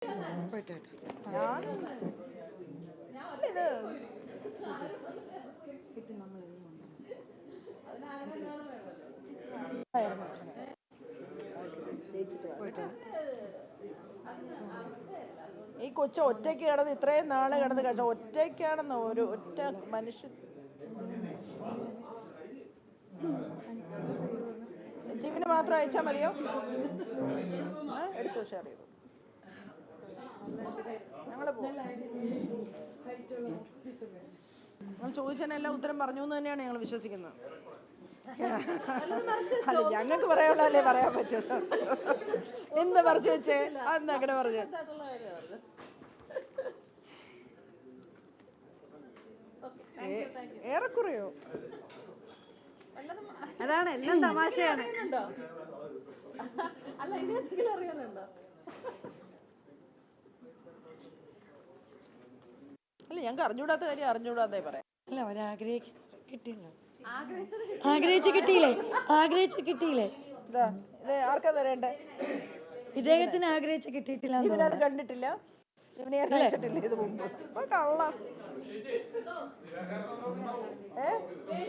ഈ കൊച്ചു ഒറ്റയ്ക്ക് കിടന്ന് ഇത്രയും നാളെ കിടന്ന് കഴിച്ച ഒറ്റയ്ക്കാണെന്നോ ഒരു ഒറ്റ മനുഷ്യൻ. ജീവന് മാത്രം അയച്ചാൽ മതിയോ? എടുത്തു ഷെയർ ചെയ്തു. ഞങ്ങള് നിങ്ങൾ ചോദിച്ചതിനെല്ലാം ഉത്തരം പറഞ്ഞു എന്ന് തന്നെയാണ് ഞങ്ങൾ വിശ്വസിക്കുന്നത്. അല്ല, ഞങ്ങൾക്ക് പറയാനുള്ളതല്ലേ പറയാൻ പറ്റുള്ളൂ. എന്ത് പറിച്ചു വെച്ചേ? അന്ന് അങ്ങനെ പറഞ്ഞു. ഏറെക്കുറയോ? അതാണ്, എല്ലാം തമാശയാണ്. അല്ല, ഇനി എന്തെങ്കിലും അറിയാനുണ്ടോ? അല്ല, ഞങ്ങൾക്ക് അറിഞ്ഞൂടാത്ത കാര്യം അറിഞ്ഞൂടാത്തേ പറയാം. അല്ല, ആഗ്രഹിച്ച് കിട്ടിയില്ലേ? ആർക്കാ തരേണ്ടേ? ഇദ്ദേഹത്തിന് ആഗ്രഹിച്ച് കിട്ടിയിട്ടില്ല. ഇവനത് കണ്ടിട്ടില്ല, ഇവനെ അയച്ചിട്ടില്ല ഇത് മുമ്പ്. കള്ളം.